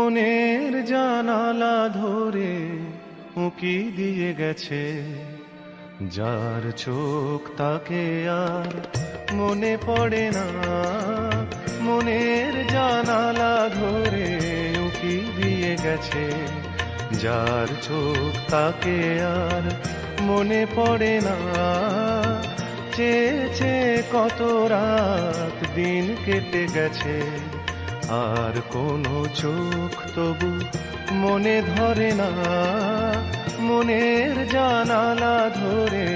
মনের জানালা ধরে উঁকি দিয়ে গেছে, যার চোখ তাকে আর মনে পড়ে না। মনের জানালা ধরে উঁকি দিয়ে গেছে, যার চোখ তাকে আর মনে পড়ে না। চেয়ে চেয়ে কত রাত দিন কেটে গেছে, আর কোনো চোখ তবু মনে ধরে না। মনের জানালা ধরে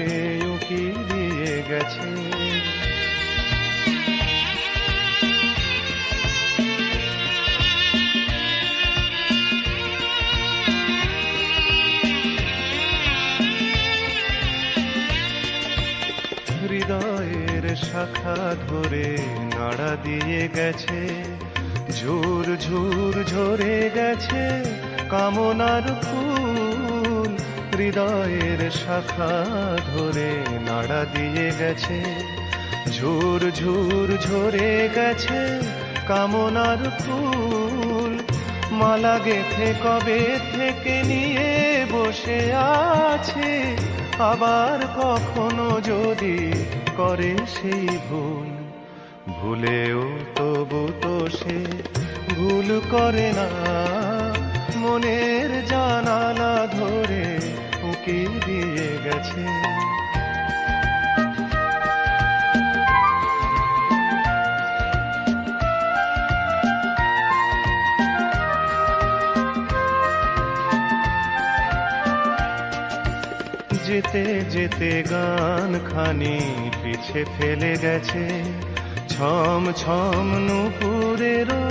উঁকি দিয়ে গেছে। হৃদয়ের শাখা ধরে নাড়া দিয়ে গেছে, ঝুর ঝুর ঝরে গেছে কামনার ফুল। হৃদয়ের শাখা ধরে নাড়া দিয়ে গেছে, ঝুর ঝুর ঝরে গেছে কামনার ফুল। মালা গেথে কবে থেকে নিয়ে বসে আছে, আবার কখনো যদি করে সেই ভুল। ভুলেও তবু তো সে ভুল করে না। মনের জানালা ধরে উঁকি দিয়ে গেছে। যেতে যেতে গান খানি পিছে ফেলে গেছে, ছম ছম নুপুরেরও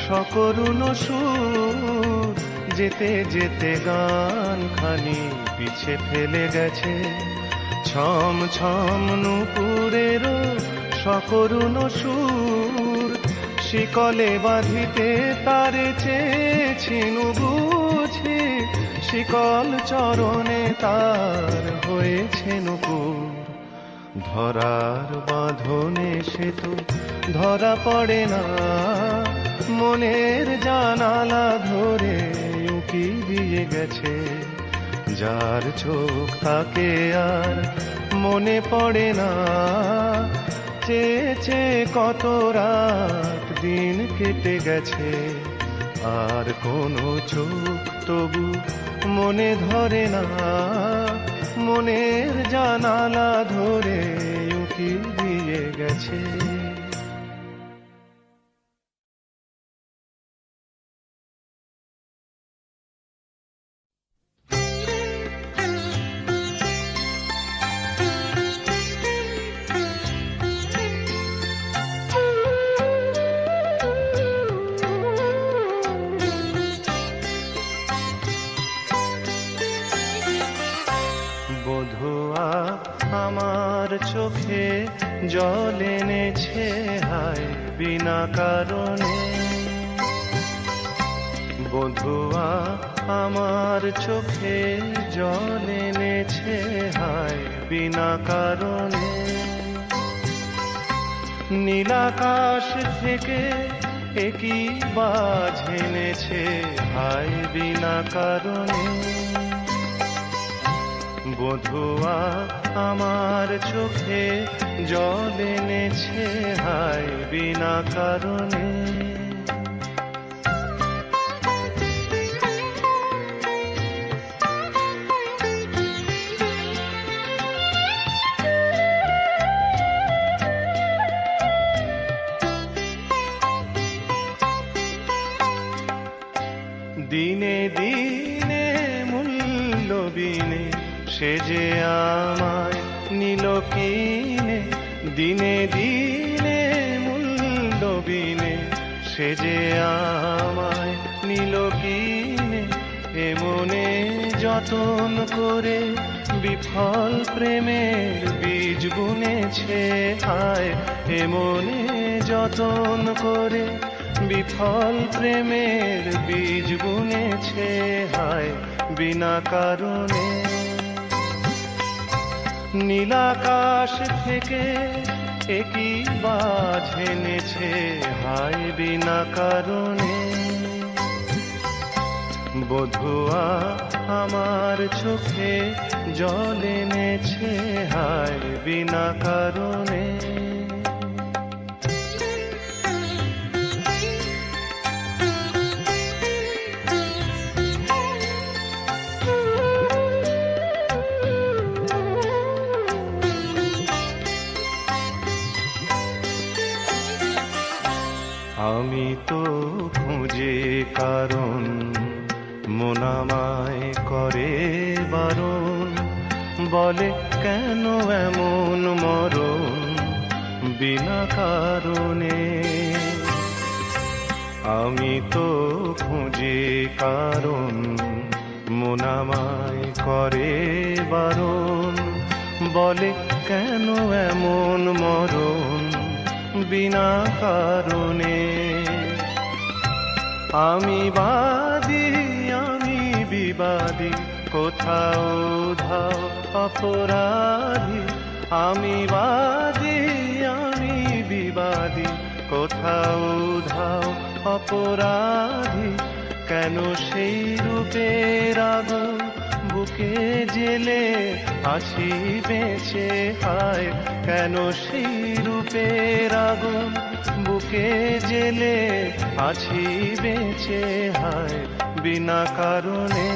সকরুণ সুর। যেতে যেতে গান খানি পিছে ফেলে গেছে, ছম ছম নুপুরেরও সকরুণ সুর। শিকলে বাঁধিতে তারে চেয়েছিনু বুঝি, শিকল চরণে তার হয়েছে নূপুর। ধরার বাঁধনে সে তো ধরা পড়ে না। মনের জানালা ধরে উঁকি দিয়ে গেছে, যার চোখ তাকে আর মনে পড়ে না। চেয়ে চেয়ে কত রাত দিন কেটে গেছে, আর কোনো চোখ তবু মনে ধরে না। মনের জানালা ধরে উঁকি দিয়ে গেছে। বধুয়া আমার চোখে জল এনেছে, হায় বিনা কারণে। বধুয়া আমার চোখে জল এনেছে, হায় বিনা কারণে। নীলাকাশ থেকে একই বাজ এনেছে, হায় বিনা কারণে। বধুয়া আমার চোখে জল এনেছে, হায় বিনা কারণে। দিনে দিনে মূল্যবিনে সে যে আমায় নিল কিনে। দিনে দিনে মূল্যবিনে সে যে আমায় নিল কিনে। এমনে যতন করে বিফল প্রেমের বীজ বুনেছে, হায় এমনে যতন করে বিফল প্রেমের বীজ বুনেছে, হায় বিনা কারণে। নীলাকাশ থেকে একই বাজ এনেছে, হায় বিনা কারণে। বধুয়া আমার চোখে জল এনেছে হায় বিনা কারণে। আমি তো খুঁজে কারণ, মন আমায় করে বারণ, বলে কেন এমন মরণ বিনা কারণে। আমি তো খুঁজে কারণ, মন আমায় করে বারণ, বলে কেন এমন মরণ বিনা কারণে। আমি বাদী আমি বিবাদী, কোথাও ধাও অপরাধী। আমি বাদী আমি বিবাদী, কোথাও ধাও অপরাধী। কেন সেই রূপের আগুন বুকে জেলে আছি বেঁচে হায়। কেন সেই রূপের আগুন বুকে জেলে আছি বেঁচে হায় বিনা কারণে।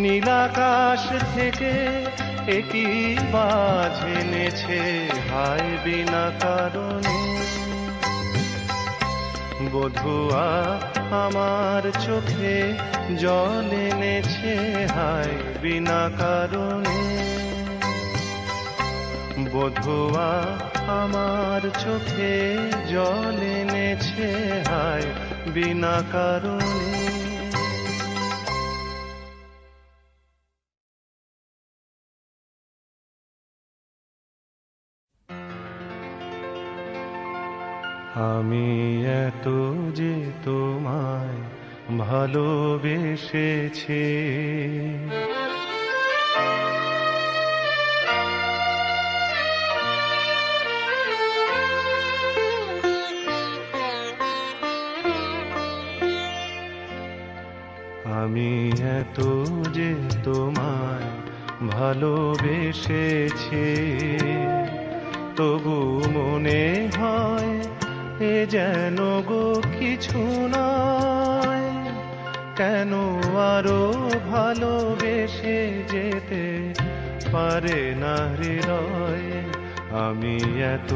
নীলাকাশ থেকে একই বাজ এনেছে হায় বিনা কারণে। বধুয়া আমার চোখে জল এনেছে হায় বিনা কারণে। বধুয়া আমার চোখে জল এনেছে হায় বিনা কারণে। আমি এত যে তোমায় ভালোবেসেছি, আমি এত যে তোমায় ভালোবেসেছি, তবু মনে হয় এ যেন গো কিছু নয়। কেন আরো ভালোবেসে যেতে পারে না হৃদয়। আমি এত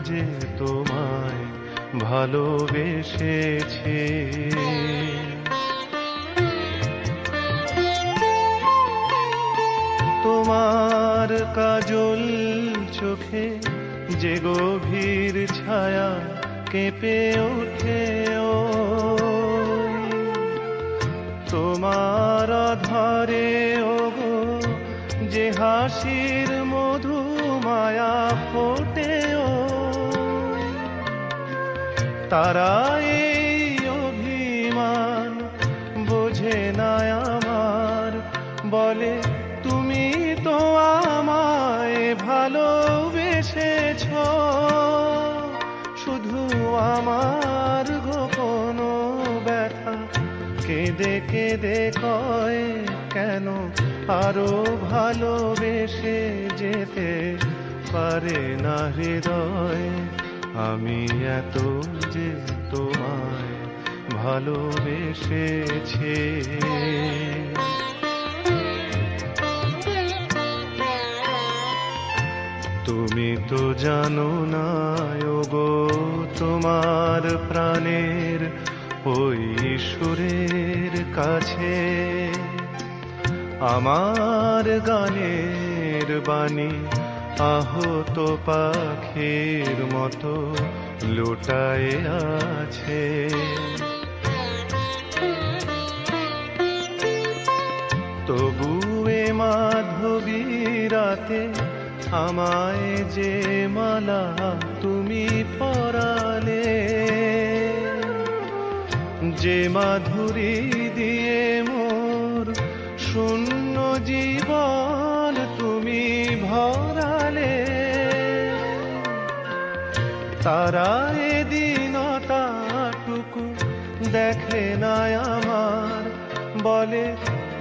যে তোমায় ভালোবেসেছি। তোমার কাজল চোখে যে গভীর ছায়া কেঁপে ওঠে তোমার ধরে ওগো যে হাসির মধু মায়া ফোটে তারা এই অভিমান বোঝে না আমার। বলে তুমি তো আমায় ভালোবেসেছ, শুধু আমার গোপন ব্যথা কেঁদে কেঁদে কয় কেন আরো ভালোবেসে যেতে পারে না হৃদয়। আমি এত যে তোমায় ভালোবেসেছি। তুমি তো জানো না ওগো তোমার প্রাণের ওই সুরের কাছে আমার গানের বাণী আহত পাখির মতো লুটায়ে আছে। তবু এ মাধবী রাতে আমায় যে মালা তুমি পরালে, যে মাধুরী দিয়ে মোর শূন্য জীবন তুমি ভরালে, তারা এদিনটাটুকু দেখে না আমার, বলে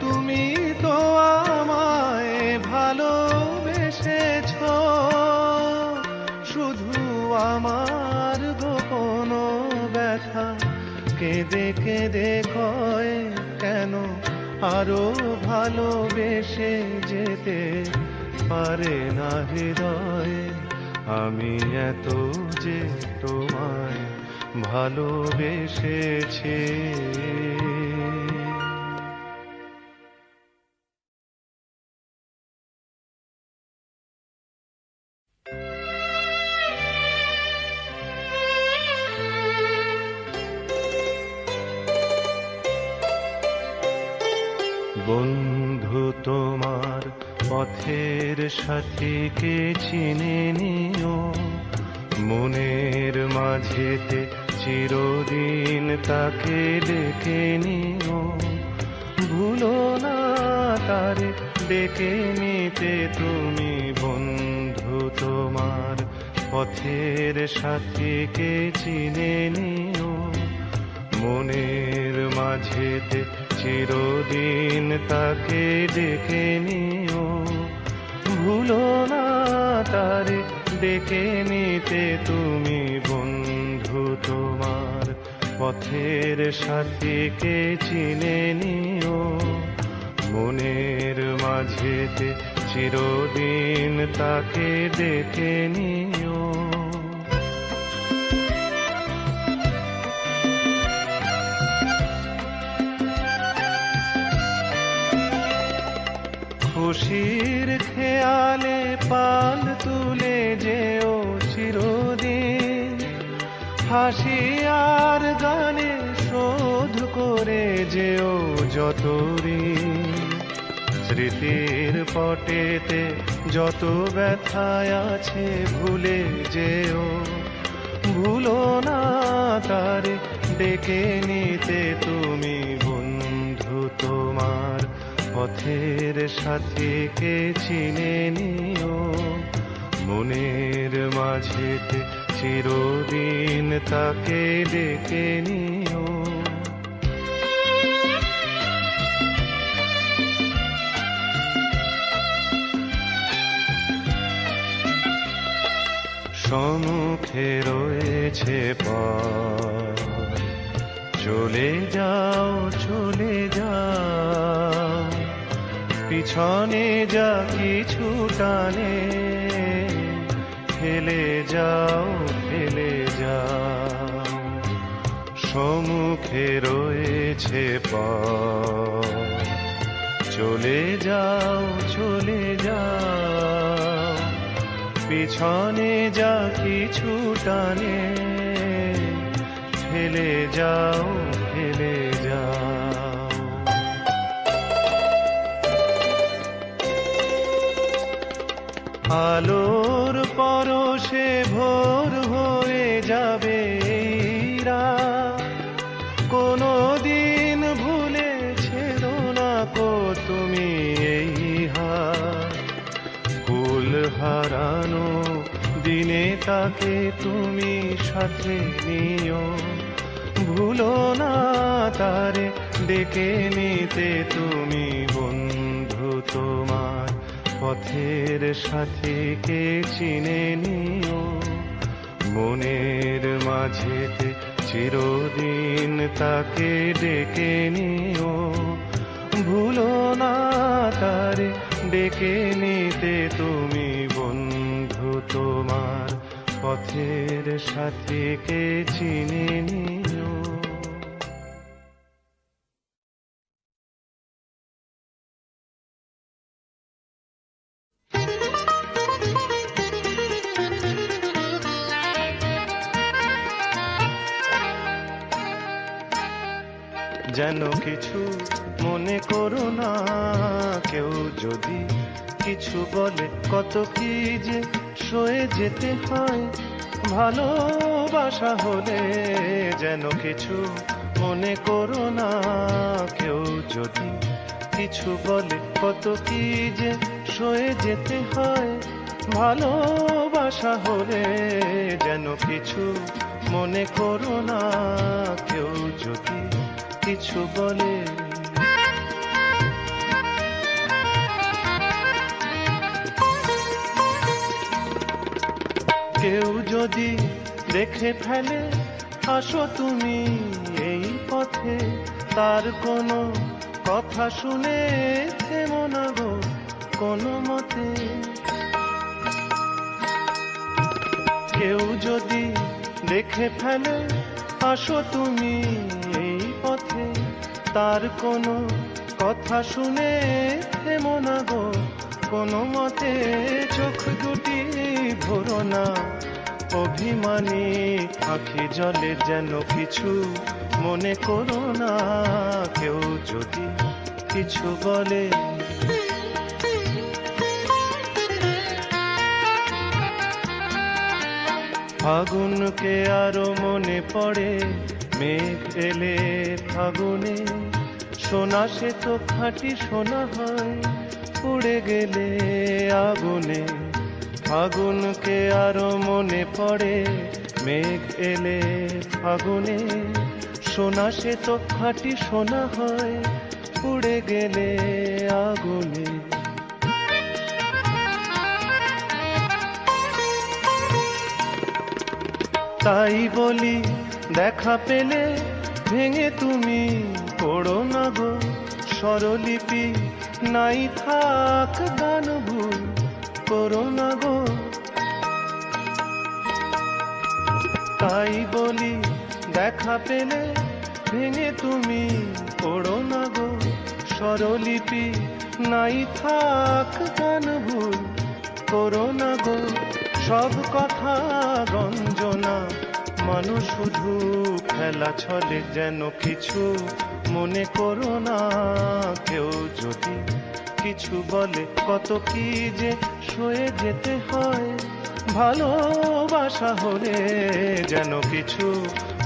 তুমি তো আমায় ভালোবেসেছ। শুধু আমার গোপন ব্যথা কেঁদে কেঁদে কয় কেন আরো ভালোবেসে যেতে পারে না হৃদয়ে। আমি এত যে তোমায় ভালোবেসেছি। বন্ধু তোমার পথের সাথীকে চিনে নিও, মনের মাঝেতে চিরদিন তাকে ডেকে নিও। ভুলো না তারে ডেকে নিতে তুমি, বন্ধু তোমার পথের সাথীকে চিনে নিও, মনের মাঝেতে চিরদিন তাকে ডেকে নিও। ভুলো না তারে ডেকে নিতে তুমি, বন্ধু তোমার পথের সাথীকে চিনে নিও, মনের মাঝেতে চিরদিন তাকে ডেকে নিও। খুশির খেয়ালে পাল তুলে যেও চিরদিন, হাসি আর গানে শোধ করে যেও যত ঋণ। স্মৃতির পটেতে যত ব্যথায় আছে ভুলে যেও, ভুলো না তারে ডেকে নিতে তুমি, বন্ধু তোমার পথের সাথীকে চিনে নিও, মনের মাঝেতে চিরদিন তাকে ডেকে নিও। সম্মুখে রয়েছে পথ, চলে যাও চলে যাও, পিছনে যা কিছু টানে ফেলে যাও ফেলে যাও। সম্মুখে রয়েছে পথ, চলে যাও চলে যাও, পিছনে যা কিছু টানে ফেলে যাও ফেলে যাও। আলোর পরশে ভোর হয়ে যাবে রাত, কোনো দিন ভুলেছো না কো তুমি এই হাত। ফুল হারানো দিনে তাকে তুমি সাথে নিও, ভুলো না তারে ডেকে নিতে তুমি, বন্ধু তোমার পথের সাথীকে চিনে নিও, মনের মাঝেতে চিরদিন তাকে ডেকে নিও। ভুলো না তারে ডেকে নিতে তুমি, বন্ধু তোমার পথের সাথীকে চিনে নিও। যেন কিছু মনে করো না, কেউ যদি কিছু বলে কত কি যে সয়ে যেতে হয় ভালোবাসা হলে। যেন কিছু মনে করো না, কেউ যদি কিছু বলে কত কি যে সয়ে যেতে হয় ভালোবাসা হলে যেন কিছু মনে করো না, কেউ যদি কিছু বলে। কেউ যদি দেখে ফেলে আসো তুমি এই পথে, তার কোনো কথা শুনে থেমো না গো কোনো মতে। কেউ যদি দেখে ফেলে আসো তুমি এই পথে, তার কোনো কথা শুনে থেমো না গো কোনো মতে। চোখ দুটি ভরো না অভিমানী আঁখি জলে, যেন কিছু মনে করো না, কেউ যদি কিছু বলে। ফাগুনকে আরো মনে পড়ে, মেঘ এলে ফাগুনে, সোনা সে তো খাঁটি সোনা হয় উড়ে গেলে আগুনে। ফাগুনকে আরো মনে পড়ে, মেঘ এলে ফাগুনে, সোনা সে তো খাঁটি সোনা হয় উড়ে গেলে আগুনে। তাই বলি দেখা পেলে ভেঙে তুমি পড়ো না গো স্বরলিপি, নাই থাক গান ভুল করো না গো। তাই বলি দেখা পেলে ভেঙে তুমি পড়ো না গো স্বরলিপি, নাই থাক গান ভুল করো না গো। সব কথা গঞ্জনা মানুষ শুধু খেলা ছলে, যেন কিছু মনে করো না, কেউ যদি কিছু বলে। কত কি যে সয়ে যেতে হয় ভালোবাসা হলে, যেন কিছু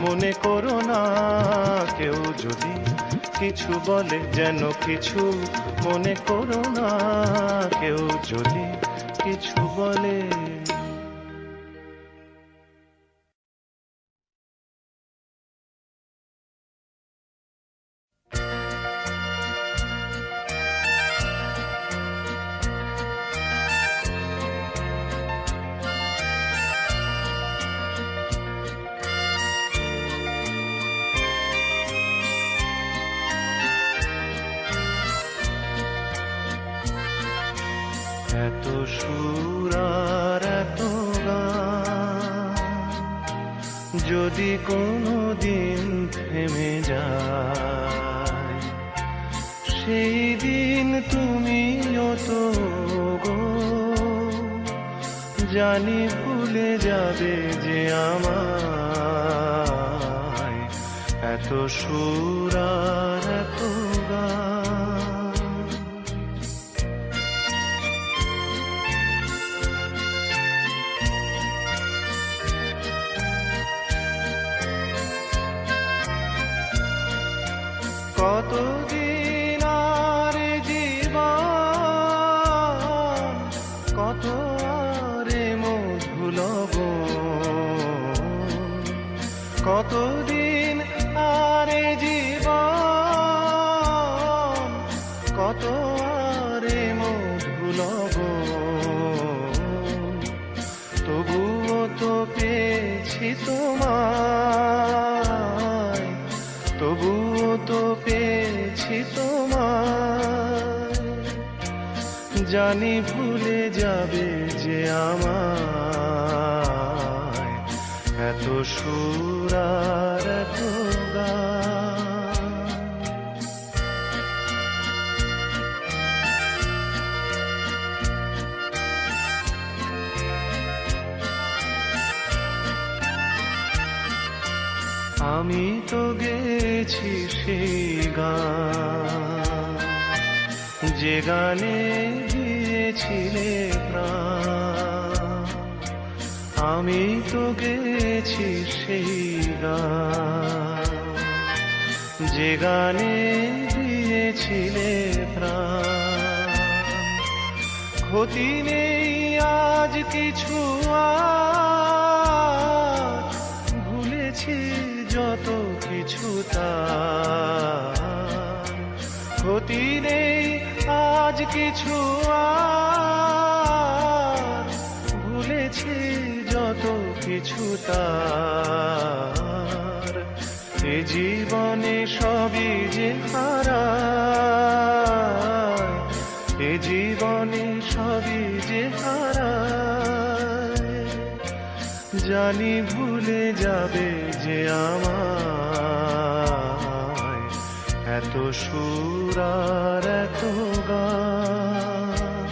মনে করো না, কেউ যদি কিছু বলে। যেন কিছু মনে করো না, কেউ যদি কিছু বলে। এত সুর আর এত গান যদি কোনো দিন থেমে যায়, সেই দিন তুমিও তো গো জানি ভুলে যাবে যে আমায়। এত সুর আর এত গান কতদিন আর জীবন, কত আরে মধুলব, কতদিন আরে জীবন, কত আরে মধুলব। তবুও তো পেয়েছি তোমায়, তবুও তো পেয়েছি তোমায়। জানি ভুলে যাবে যে আমায়। এত সুর আর এত গান আমি তো গেছি সেই গান, যে গানে দিয়েছিলে প্রাণ। আমি তো গেছি সেই গান, যে গানে দিয়েছিলে প্রাণ। ক্ষতি নেই আজ আজ কিছু আজ ভুলেছি যত কিছু তার ক্ষতি নেই আজ কিছু আর ভুলেছি যত কিছু তার এ জীবনে সবই যে হারায় এ জীবনে সবই যে হারায় জানি ভুলে যাবে যে আমায় এত সুর আর এত গান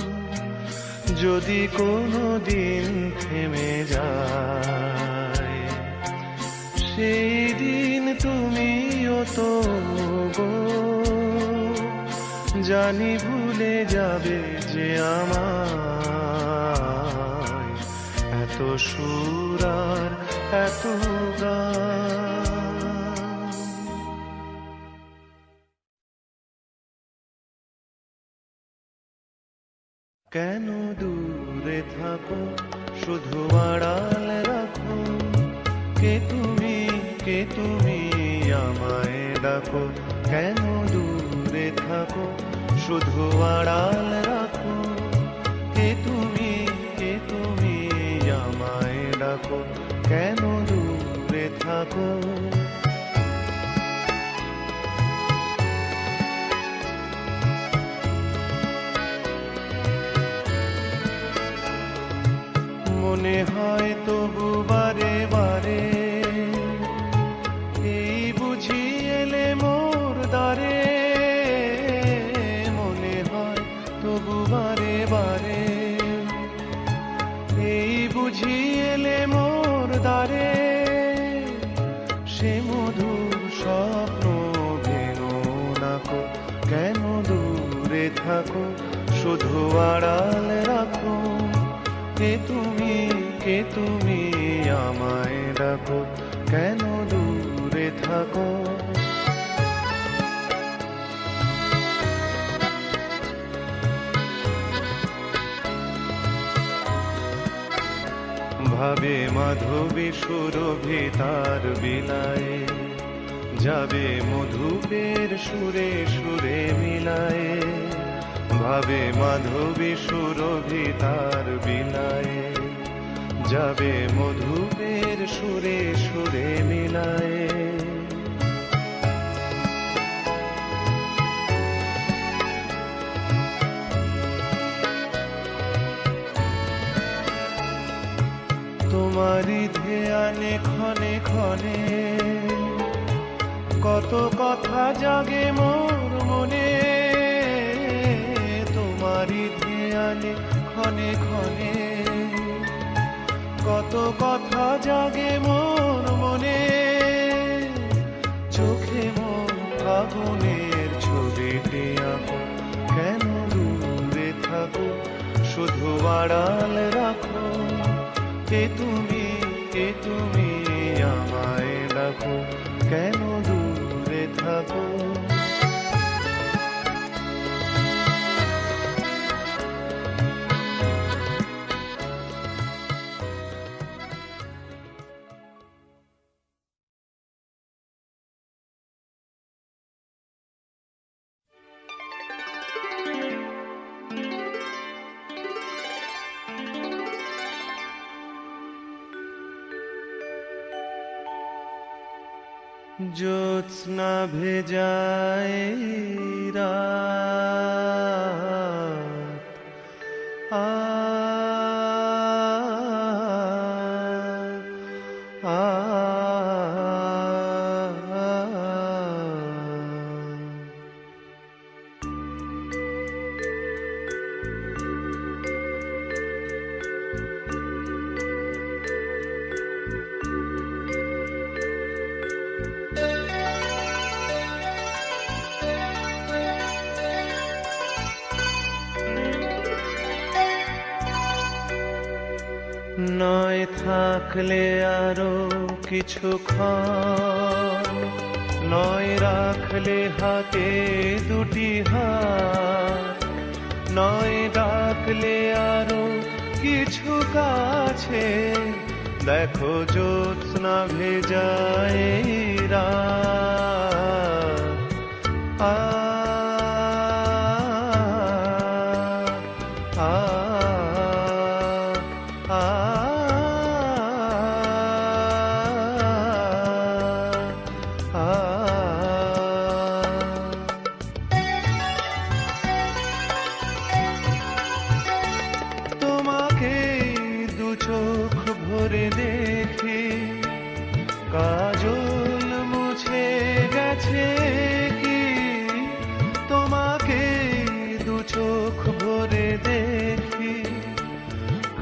যদি কোনো দিন থেমে যায় সেই দিন তুমিও তো গো জানি ভুলে যাবে যে আমায় এত সুর আর এত গান। কেন দূরে থাকো শুধু আড়াল রাখো কে তুমি আমায় ডাকো কেন দূরে থাকো শুধু আড়াল রাখো কে তুমি আমায় ডাকো কেন দূরে থাকো মনে হয় তবু বারে বারে এই বুঝি এলে মোর দ্বারে মনে হয় তবু বারে বারে এই বুঝি এলে মোর দ্বারে সে মধুর স্বপ্ন ভেঙো নাকো কেন দূরে থাকো শুধু আড়াল রাখো কে তুমি আমায় ডাকো কেন দূরে থাকো ভাবে মাধবী সুরভি তার বিলায় যাবে মধুপের সুরে সুরে মিলায় ভাবে মাধবী সুরভি তার বিলায় যাবে মধুপের সুরে সুরে মিলায় তোমারই ধ্যানে ক্ষণে ক্ষণে কত কথা জাগে মোর মনে তোমারই ধ্যানে ক্ষণে ক্ষণে কত কথা জাগে মোর মনে চোখে মোর আগুনের ছবিটি আঁকো কেন দূরে থাকো শুধু আড়াল রাখো কে তুমি আমায় ডাকো কেন দূরে থাকো জ্যোৎস্না ভেজায় রাত নয় থাকলে আরো কিছুক্ষণ নয় রাখলে হাতে দুটি হাত নয় ডাকলে আরো কিছু কাছে, দেখো জ্যোৎস্না ভেজায় রাত। আ আ আ আ তোমাকে দু চোখ ভরে দেখি, কাজল মুছে গেছে কি? তোমাকে দু চোখ ভরে দেখি,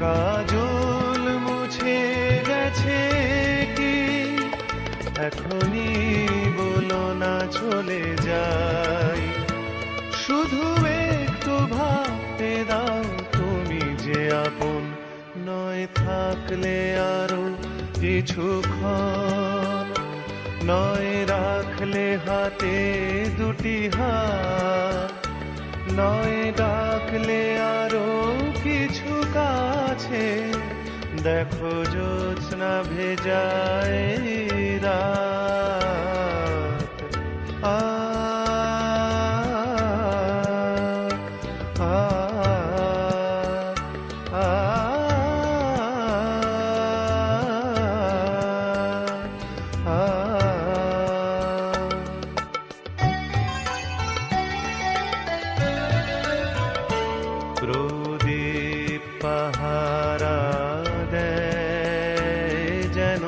কাজল মুছে গেছে কি? এখনই বলো না চলে যাই, শুধু একটু ভাবতে দাও তুমি যে আপন নয় থাকলে আরো কিছুক্ষণ, নয় রাখলে হাতে দুটি হাত, নয় ডাকলে আরো কিছু কাছে, দেখো জ্যোৎস্না ভেজায় রাত। আ আ আ আ প্রদীপ পাহারা দেয় যেন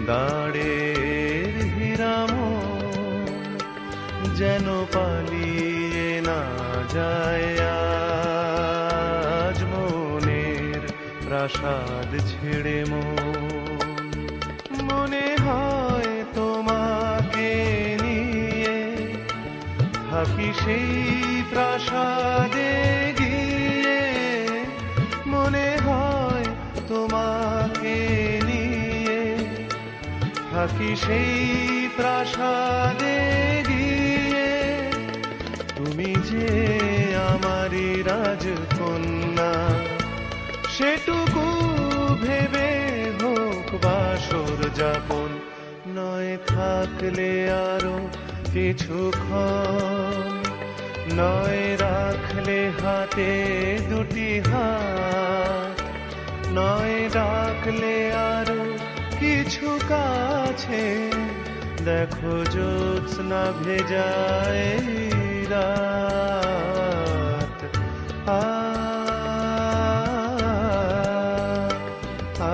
দাঁড়ের হীরামন, যেন পালিয়ে না যায় আজ মনের প্রাসাদ ছেড়ে মন। মনে হয় তোমাকে নিয়ে থাকি সেই প্রাসাদে গিয়ে, মনে হয় তোমাকে নিয়ে থাকি সেই প্রাসাদে গিয়ে। তুমি যে আমারই রাজকন্যা, সেটুকু ভেবে হোক বাসর যাপন, নয় থাকলে আরো কিছুক্ষণ, নয় রাখলে হাতে দুটি হাত, নয় ডাকলে আরো কিছু কাছে, দেখো জ্যোৎস্না ভেজায় রাত। আ আ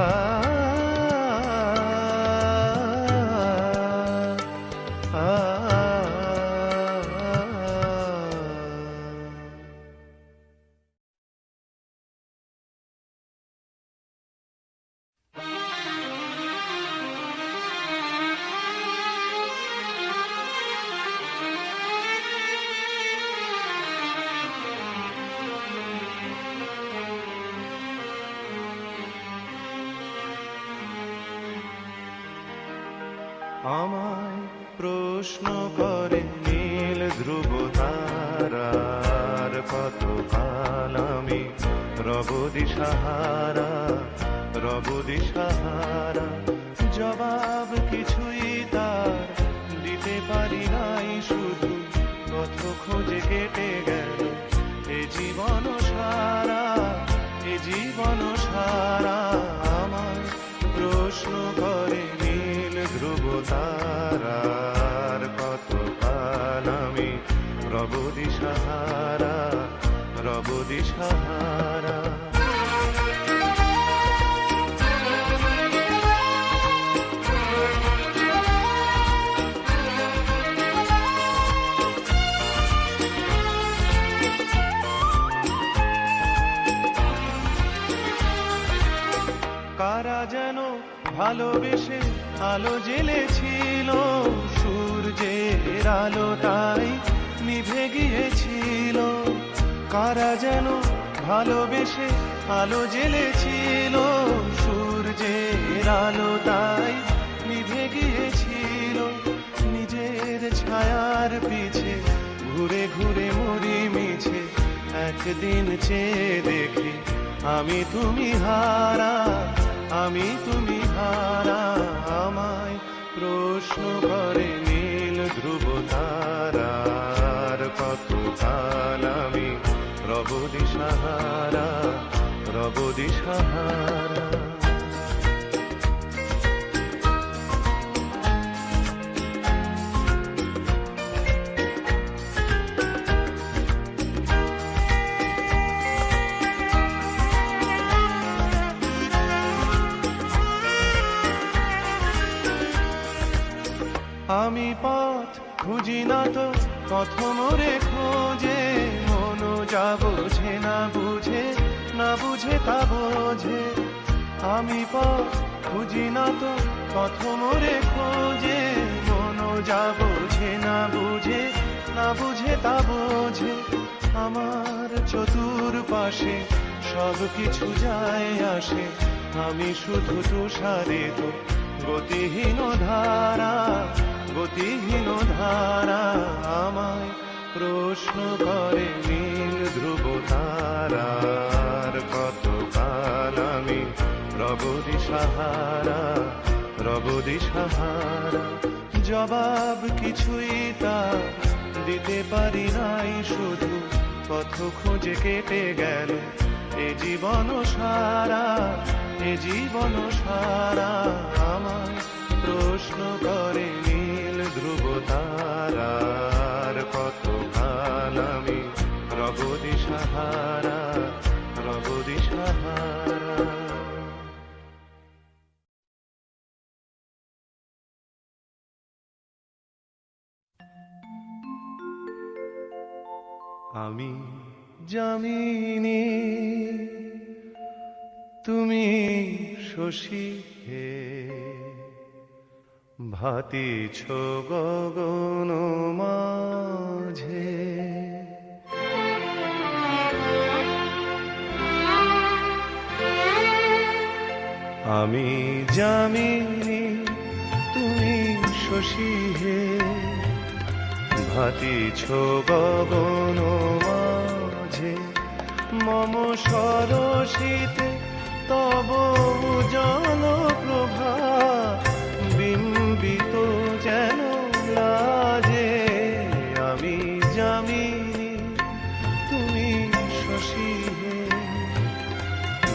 আ আমায় প্রশ্ন করে নীল ধ্রুব তারার, কত কাল আমি রব দিশাহারা, রব দিশাহারা। জবাব কিছুই তার দিতে পারি নাই, শুধু কত খোঁজে কেটে গেল এ জীবন সারা, এ জীবন সারা। আমায় প্রশ্ন করে নীল ধ্রুব তারার, কত কাল আমি রব দিশাহারা, রব দিশাহারা। কারা যেন ভালোবেসে আলো জ্বেলেছিল, সূর্যের আলো তাই নিভে গিয়েছিল। কারা যেন ভালোবেসে আলো জ্বেলেছিল, সূর্যের আলো তাই নিভে গিয়েছিল। নিজের ছায়ার পিছে ঘুরে ঘুরে মরি মিছে, একদিন চেয়ে দেখি আমি তুমি হারা, আমি তুমি হারা। আমায় প্রশ্ন করে নীল ধ্রুব তারার, কতকাল আমি রব দিশাহারা, রব দিশাহারা। আমি পথ খুঁজি না তো পথ মোরে খোঁজে, মন যা বোঝে না বুঝে, না বুঝে তা বোঝে। আমি পথ খুঁজি না তো পথ মোরে খোঁজে, মন যা বোঝে না বুঝে, না বুঝে তা বোঝে। আমার চতুর্পাশে সব কিছু যায় আসে, আমি শুধু তুষারিত গতিহীন ধারা, গতিহীন ধারা। আমায় প্রশ্ন করে নীল ধ্রুব তারার, কতকাল আমি রব দিশাহারা, রব দিশাহারা। জবাব কিছুই তা দিতে পারি নাই, শুধু পথ খুঁজে কেটে গেল এ জীবন সারা, এ জীবন সারা। আমায় প্রশ্ন করে নীল ধ্রুব তারার, কতকাল আমি রব দিশাহারা, রব দিশাহারা। আমি যামিনী, তুমি শশী হে, ভাতিছ গগন মাঝে। আমি যামিনী, তুমি শশী হে, ভাতিছ গগন মাঝে। মম সরসিতে তব জন প্রভা, বিম্বিত যেন লাজে। আমি যামিনী, তুমি শশী হে,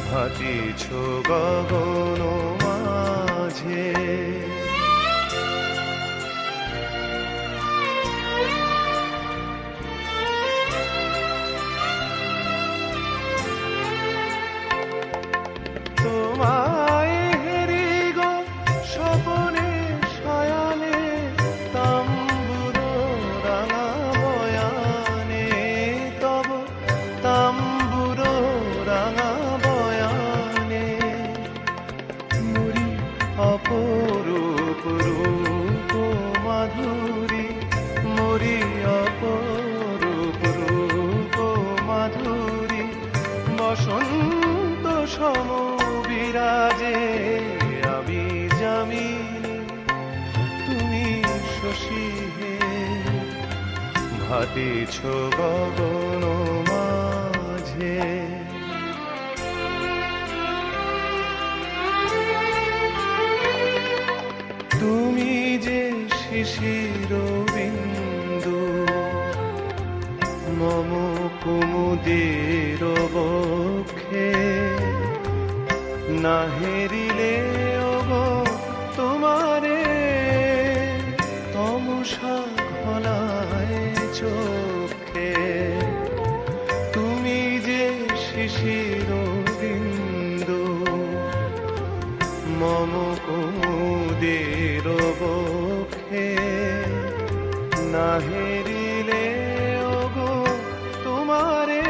ভাতিছ গগন মাঝে। তোমায় হেরি গো স্বপনে শয়ানে, তাম্বুর রাঙা বয়ানে, তব তাম্বুর রাঙা বয়ানে। মুরি অপরূপ রূপ মাধুরী, মুরি অপরূপ রূপ মাধুরী। বসন্ত সম বিরাজে, আমি যামিনী, তুমি শশী হে, ভাতিছ গগন মাঝে। তুমি যে শিশির বিন্দু, মম কুমুদের বক্ষে। না হেরিলে ওগো তোমারে, তমসা ঘনায় চোখে। তুমি যে শিশির বিন্দু, মম কুমুদের বক্ষে। না হেরিলে ওগো তোমারে,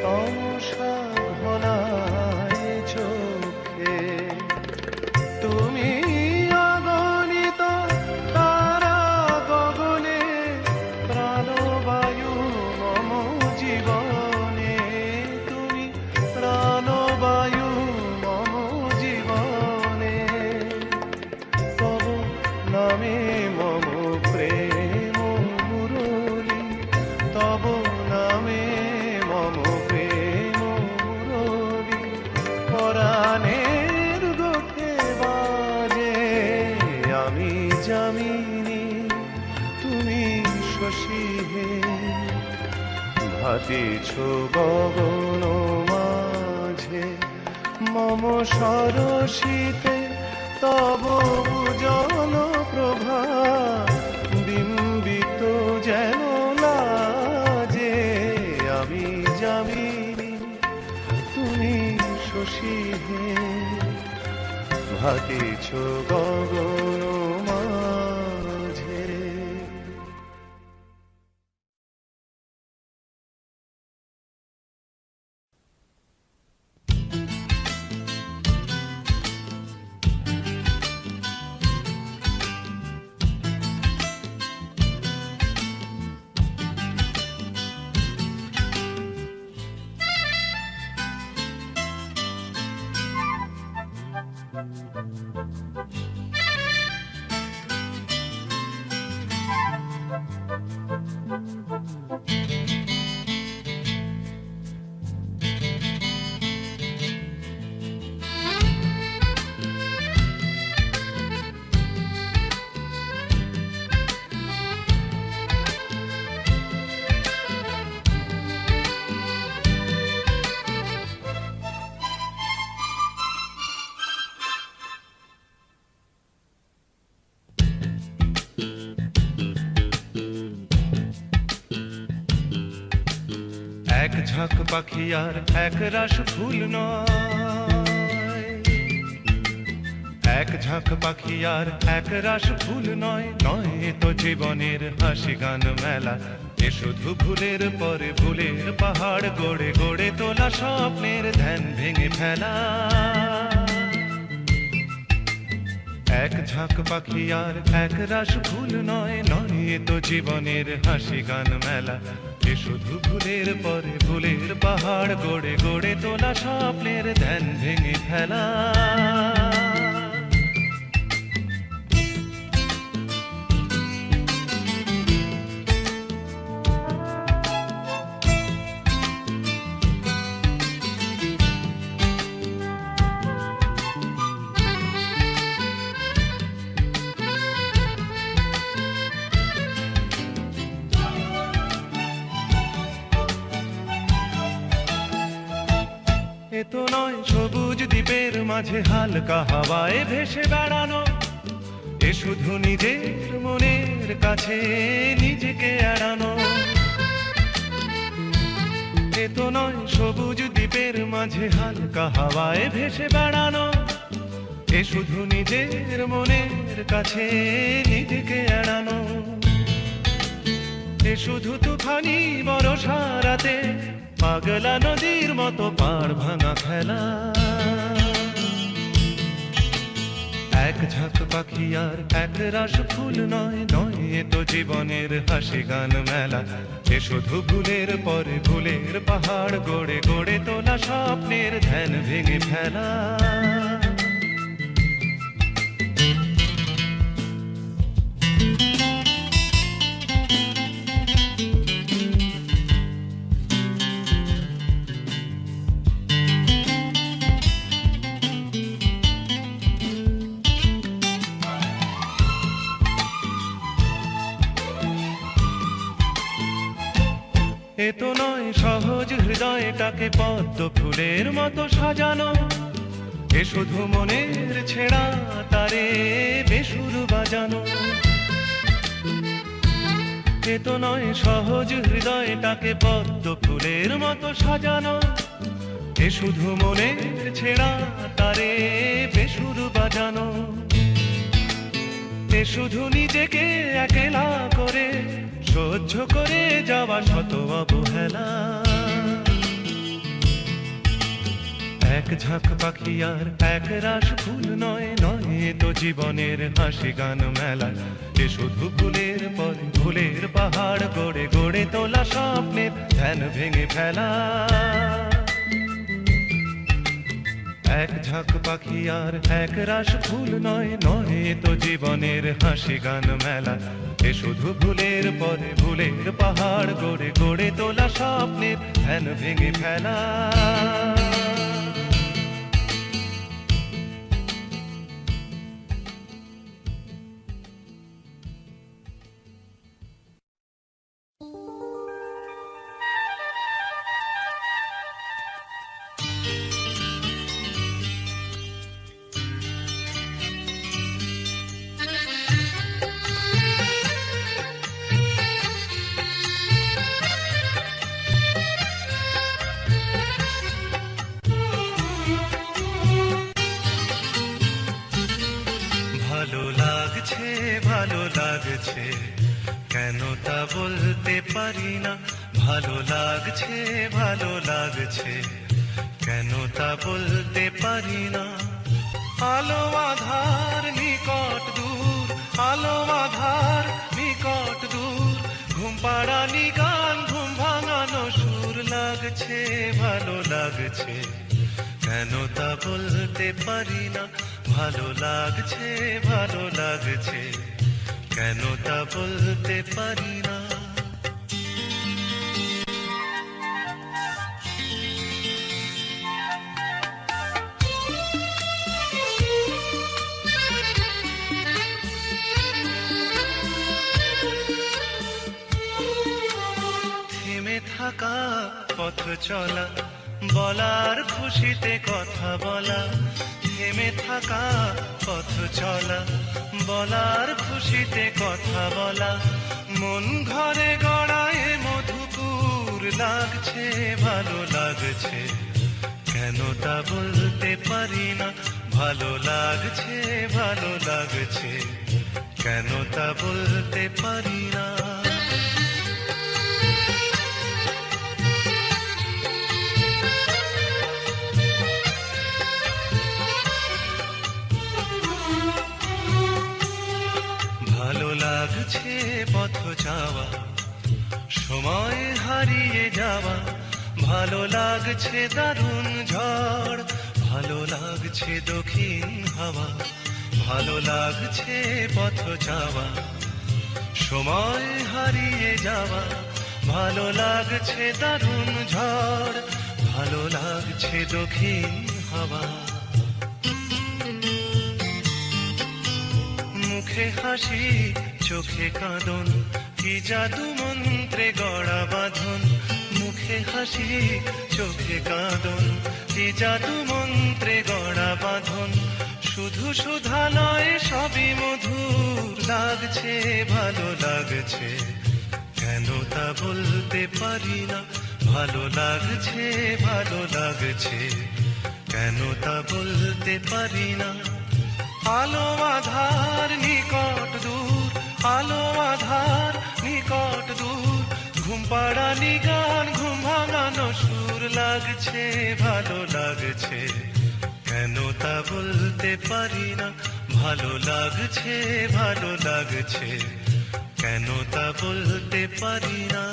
তমসা ঘনায় চোখে। তুমি অগণিত তারা গগনে, প্রাণবায়ু মম জীবনে। তুমি প্রাণবায়ু মম জীবনে। তব নামে মম প্রেম মুরলী, তব নামে শশী হে, ভাতিছ গগন মাঝে মম সরসিতে তব জন প্রভা, বিম্বিত যেন লাজে আমি যামিনী তুমি শশী হে, ভাতিছ গগন মাঝে। এক ঝাঁক পাখি আর এক রাস ফুল নয়, এক ঝাঁক পাখি আর এক রাস ফুল নয়, নয় তো জীবনের হাসি গান মেলা, এ শুধু ভুলের পরে ভুলের পাহাড় গড়ে গড়ে তোলা স্বপ্নের ধ্যান ভেঙে ফেলা। এক ঝাঁক পাখি আর এক রাস ফুল নয়, নয় তো জীবনের হাসি গান মেলা, এ শুধু ভুলের পরে ভুলের পাহাড় গড়ে গড়ে তোলা স্বপ্নের ধ্যান ভেঙে ফেলা। এ তো নয় সবুজ দ্বীপের মাঝে হালকা হাওয়ায় ভেসে বেড়ানো, এ শুধু নিজের মনের কাছে নিজেকে এড়ানো। এ তো নয় সবুজ দ্বীপের মাঝে হালকা হাওয়ায় ভেসে বেড়ানো, এ শুধু নিজের মনের কাছে নিজেকে এড়ানো। এ শুধু তুফানি বরষা রাতে পাগলা নদীর মতো পাড় ভাঙা খেলা। এক ঝাঁক পাখি আর এক রাস ফুল নয়, নয় তো জীবনের হাসি গান মেলা, এ শুধু ভুলের পরে ভুলের পাহাড় গড়ে গড়ে তোলা স্বপ্নের ধ্যান ভেঙে ফেলা। এ তো নয় সহজ হৃদয়টাকে পদ্ম ফুলের মতো সাজানো, এ শুধু মনের ছেঁড়া তারে বেসুর বাজানো। এ তো নয় সহজ হৃদয়টাকে পদ্ম ফুলের মতো সাজানো, এ শুধু মনের ছেঁড়া তারে বেসুর বাজানো। এ শুধু নিজেকে একলা করে সহ্য করে যাওয়া শত অবহেলা। এক ঝাঁক পাখি আর এক রাস ফুল নয়, নয় তো জীবনের হাসি গান মেলা, এ শুধু ভুলের পরে ভুলের পাহাড় গড়ে গড়ে তোলা স্বপ্নের ধ্যান ভেঙে ফেলা। এক ঝাঁক পাখি আর এক রাস ফুল নয়, নয় তো জীবনের হাসি গান মেলা, এ শুধু ভুলের পরে ভুলের পাহাড় গড়ে গড়ে তোলা স্বপ্নের ধ্যান ভেঙে ফেলা। বলতে পারি না, ভালো লাগছে ভালো লাগছে, কেন তা বলতে পারি না। আলো আধার নিকট দূর, আলো আধার নিকট দূর, ঘুম পাড়ানি গান ঘুম ভাঙানো সুর, লাগছে ভালো লাগছে, কেন তা বলতে পারি না। ভালো লাগছে ভালো লাগছে, কেন তা বলতে পারি না। থেমে থাকা পথ চলা, বলার খুশিতে কথা বলা, থেমে থাকা পথ চলা, বলার খুশিতে কথা বলা, মন ঘরে গড়ায় মধুপুর, লাগছে ভালো লাগছে, কেন তা বলতে পারি না। ভালো লাগছে ভালো লাগছে, কেন তা বলতে পারি না। ভালো লাগছে পথ যাওয়া, সময় হারিয়ে যাওয়া, ভালো লাগছে দারুণ ঝড়, ভালো লাগছে দক্ষিণ হাওয়া, ভালো লাগছে পথ যাওয়া, সময় হারিয়ে যাওয়া, ভালো লাগছে দারুণ ঝড়, ভালো লাগছে দক্ষিণ হাওয়া। মুখে হাসি চোখে কাঁদন, কি জাদু মন্ত্রে গড়া বাঁধন, মুখে হাসি চোখে কাঁদন, কি জাদু মন্ত্রে গড়া বাঁধন, শুধু সুধা নয় সবই মধুর, লাগছে ভালো লাগছে, কেন তা বলতে পারি না। ভালো লাগছে ভালো লাগছে, কেন তা বলতে পারি না। আলো আধার নিকট দূর, আলো আধার নিকট দূর, ঘুম পাড়ানি গান ঘুম ভাঙানো সুর, লাগছে ভালো লাগছে, কেন তা বলতে পারি না। ভালো লাগছে ভালো লাগছে, কেন তা বলতে পারি না।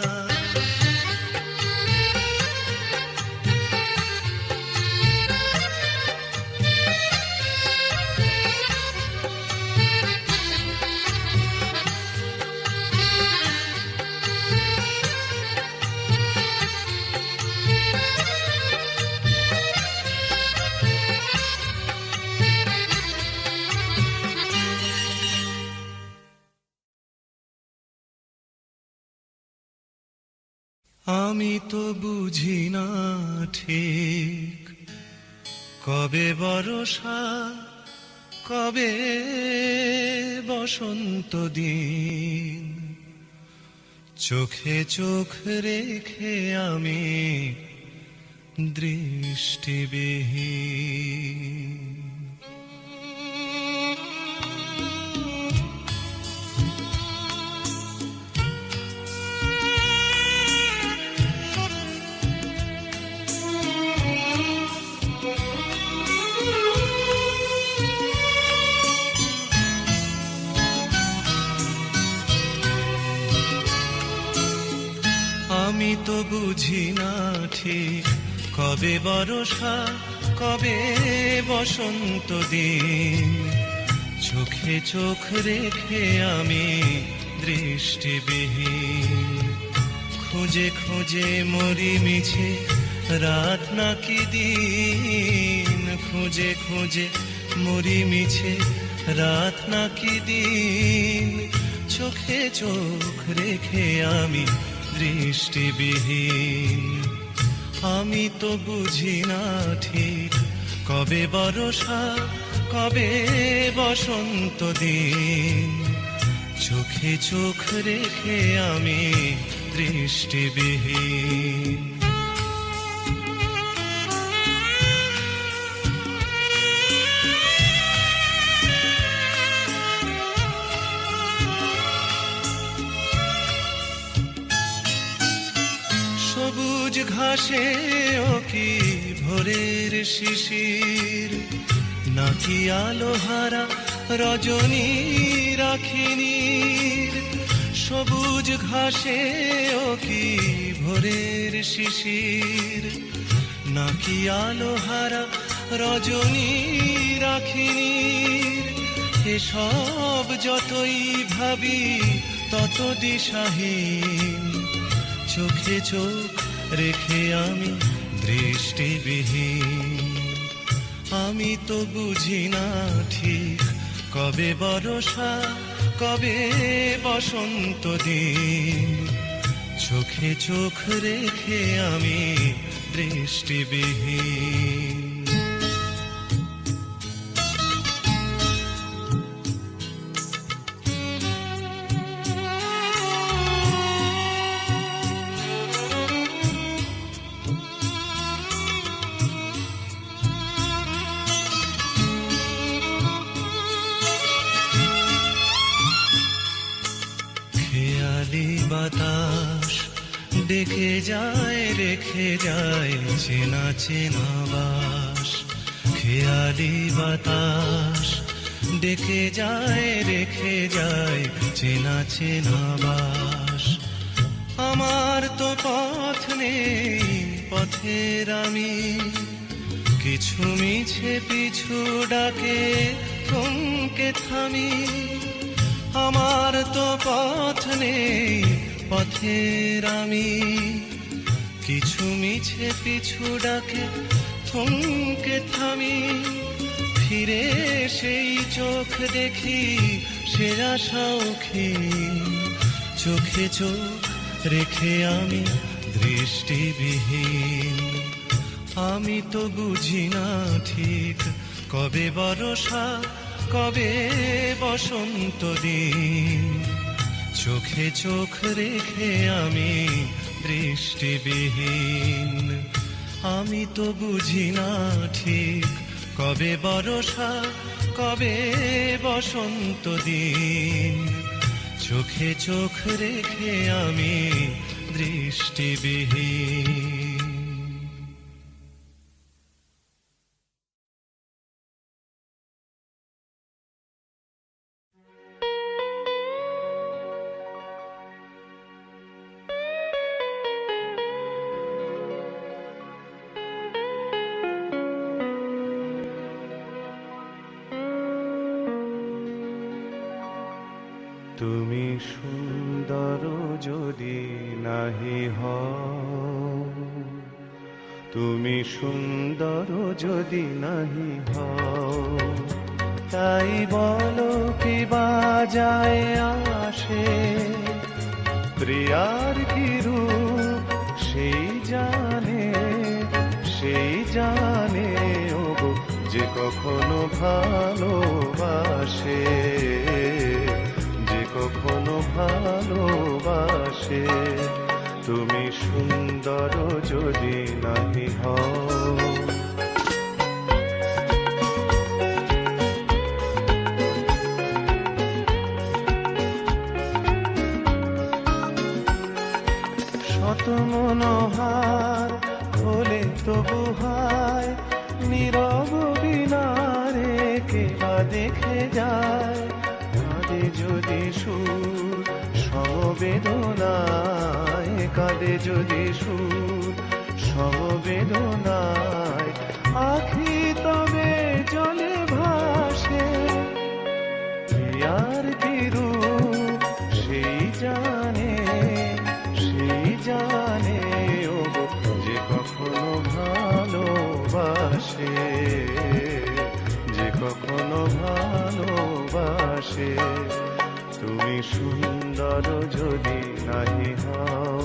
আমি তো বুঝি না ঠিক, কবে বর্ষা কবে বসন্ত দিন, চোখে চোখ রেখে আমি দৃষ্টিবিহীন। আমি তো বুঝি না ঠিক, কবে বর্ষা কবে বসন্ত দিন, চোখে চোখ রেখে আমি দৃষ্টিবিহীন। খুঁজে খুঁজে মরি মিছে রাত নাকি দিন, খুঁজে খুঁজে মরি মিছে রাত নাকি দিন, চোখে চোখ রেখে আমি দৃষ্টিবিহীন। আমি তো বুঝি না ঠিক, কবে বর্ষা কবে বসন্ত দিন, চোখে চোখ রেখে আমি দৃষ্টিবিহীন। সবুজ ঘাসে ও কি ভোরের শিশির, নাকি আলোহারা রজনী রাখিনীর। সবুজ ঘাসে ও কি ভোরের শিশির, নাকি আলোহারা রজনী রাখিনীর। এসব যতই ভাবি তত দিশাহীন, চোখে চোখ রেখে আমি দৃষ্টিবিহীন। আমি তো বুঝি না ঠিক কবে বর্ষা কবে বসন্ত দিন, চোখে চোখ রেখে আমি দৃষ্টিবিহীন। বাতাস ডেকে যায় রেখে যায় চেনা চেনা বাস। খেয়ালি বাতাস ডেকে যায় রেখে যায় চেনা চেনা বাস। আমার তো পথ নেই পথের আমি, কিছু মিছে পিছু ডাকে থমকে থামি। আমার তো পথ নেই পথের আমি, কিছু মিছে পিছু ডাকে থমকে থামি। ফিরে সেই চোখ দেখি সে আশাউখী, চোখে চোখ রেখে আমি দৃষ্টিবিহীন। আমি তো বুঝি না ঠিক কবে বর্ষা কবে বসন্ত দিন, চোখে চোখ রেখে আমি দৃষ্টিবিহীন। আমি তো বুঝি না ঠিক কবে বর্ষা কবে বসন্ত দিন, চোখে চোখ রেখে আমি দৃষ্টিবিহীন। তুমি সুন্দর যদি নাহি হও, তুমি সুন্দর যদি নাহি হও, তাই বলো কি বাজায় আসে। প্রিয়ার কি রূপ সেই জানে ওগো যে কখনো ভালোবাসে, কখনো ভালোবাসে। তুমি সুন্দর যদি নাহি হও। শত মনোহার হলে তবু হায়, নীরব বিনারে কে বা দেখে যায়। কাঁদে যদি সুর সমবেদনায়, কাঁদে যদি সুর সমবেদনায়, আখি তবে জলে ভাসে। প্রিয়ার কি রূপ সেই জানে ও যে কখনো ভালোবাসে, যে কখনো ভালোবাসে। তুমি সুন্দর যদি নাহি হও।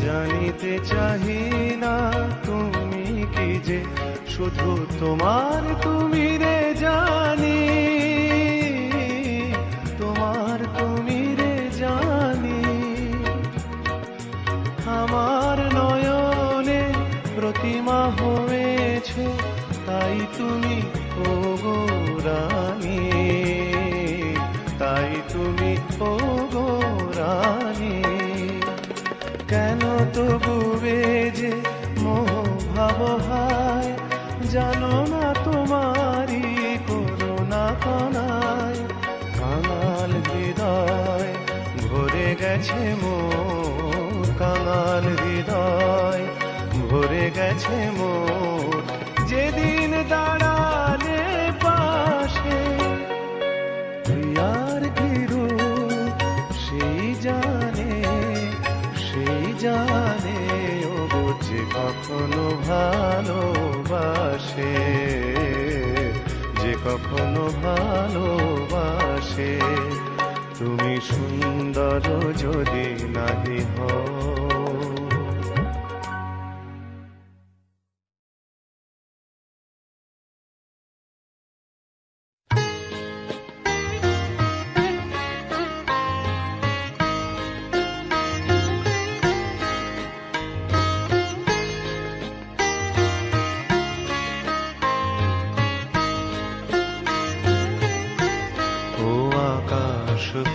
জানিতে চাহি না তুমি কি যে শুধু তোমার তুমি রে জানি, তোমার তুমি রে জানি। আমার নয়নে প্রতিমা হয়েছ তাই তাই তুমি ওগো রানী, তাই তুমি ওগো রানী। কেন তবু যে মোহ ভাব হায়, জানো না তোমারই করুণা কণায় কাঙাল হৃদয় ভরে গেছে মোর, কাঙাল হৃদয় ভরে গেছে মোর। যেদিন দাঁড়ালে পাশে প্রিয়ার ঘিরু, সেই জানে, সেই জানে ওগো যে কখনো ভালোবাসে, যে কখনো ভালোবাসে। তুমি সুন্দর যদি নাহি হও।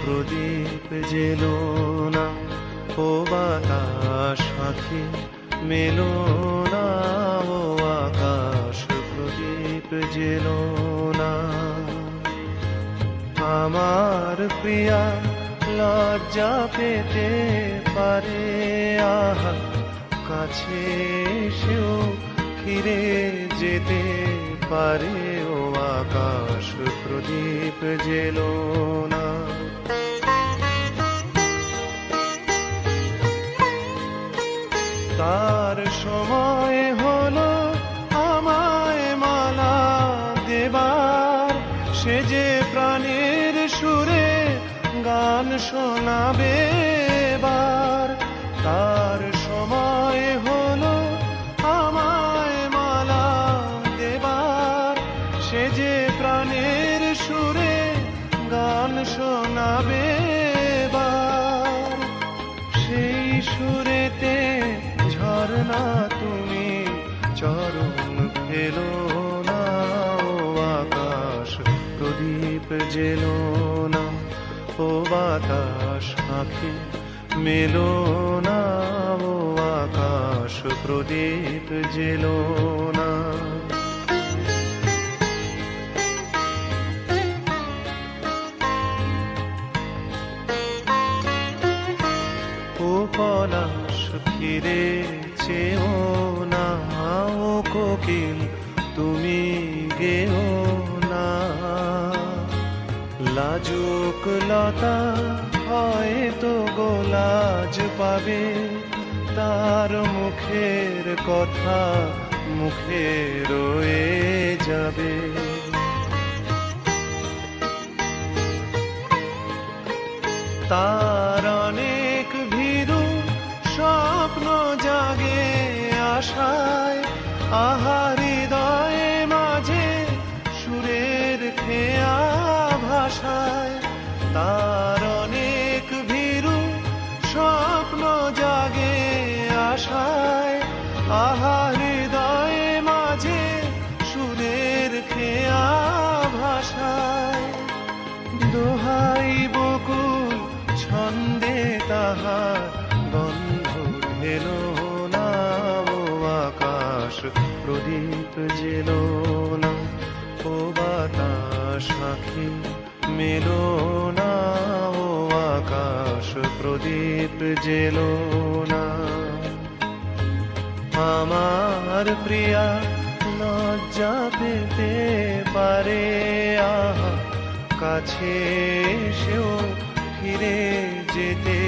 প্রদীপ জেলো না, ও বাতাস পাখি মেলো না, ও আকাশ প্রদীপ জেলো না। আমার প্রিয়া লজ্জা পেতে পারে, আহা কাছে সেও ফিরে যেতে পারে, ও আকাশ প্রদীপ জেলো না। তার সময় হলো আমায় মালা দেবার, সে যে প্রাণের সুরে গান শোনাবে এবার। তার সময় হলো আমায় মালা দেবার, সে যে প্রাণের সুরে গান শোনাবে এবার। সেই সুরেতে ঝরনা তুমি চরণ ফেলো না, ও আকাশ প্রদীপ জেলো না, ও বাতাস পাখি মেলো না, ও আকাশ প্রদীপ জেলো না। ও পলাশ ফিরে চেও না, ও কোকিল তুমি গেও না। লাজুক লতা হয়তো গোলাজ পাবে, তার মুখের কথা মুখে রয়ে যাবে। তার অনেক ভীরু স্বপ্ন জাগে আশায়, আহা হৃদয়ে মাঝে সুরের খেয়া ভাষায়। তার অনেক ভীরু স্বপ্ন জাগে আশায়, আহা হৃদয়ে মাঝে সুরের খেয়া ভাষায়। দোহাই বকুল ছন্দে তাহার গন্ধ ঢেলো না, ও আকাশ প্রদীপ জেলো না, ও বাতাস পাখি মেলো না, ও আকাশ প্রদীপ জেলো না। আমার প্রিয়া লজ্জা পেতে পারে, আহা কাছে সেও ফিরে যেতে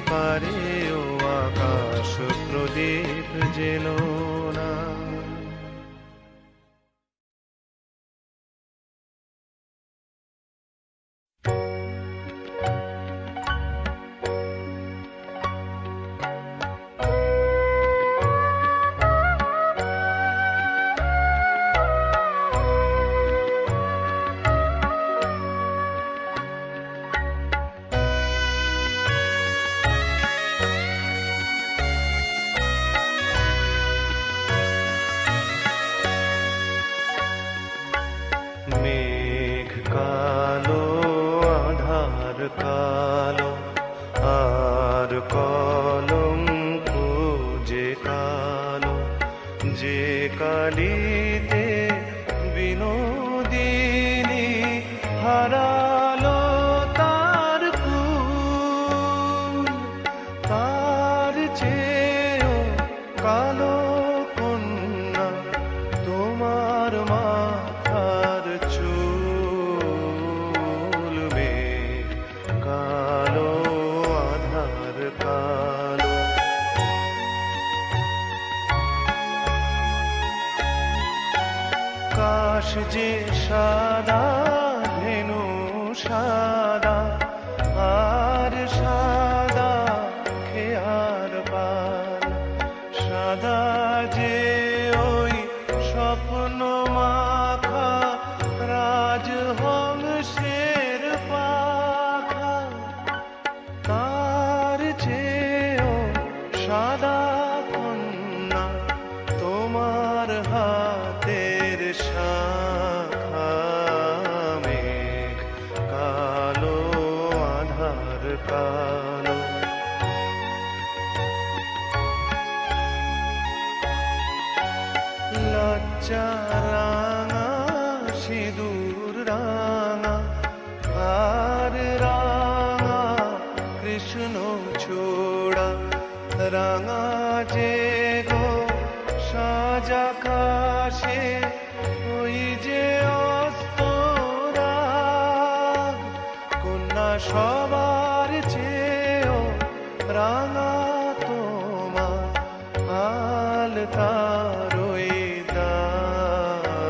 পারে, ও আকাশ প্রদীপ জেলো না। আকাশ যে সাদা ধেনু সাদা, আর সাদা খেয়ার পাল, সাদা যে ওই স্বপ্ন মাখা রাজহংসের পাখা, তার চেয়েও সাদা কন্যা তোমার হাতের শাখা। মেঘ কালো, আধার কালো, লজ্জা রাঙা, সিঁদুর রাঙা, আর রাঙা কৃষ্ণ ছোড়া, রাঙা যে গো সাজা কাশে ওই যে অস্তরাগ, কন্যা সবার চেয়েও রাঙা তোমার আলতার ওই দাগ।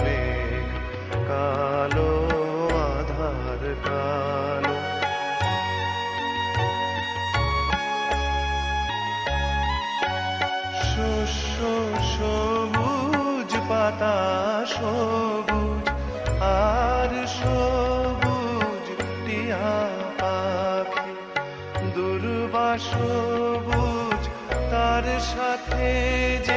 মেঘ কালো, আধার কালো, শস্য সবুজ, পাতা সবুজ, আর সবুজ টিয়া পাখি, দুর্বা সবুজ, তার সাথে যে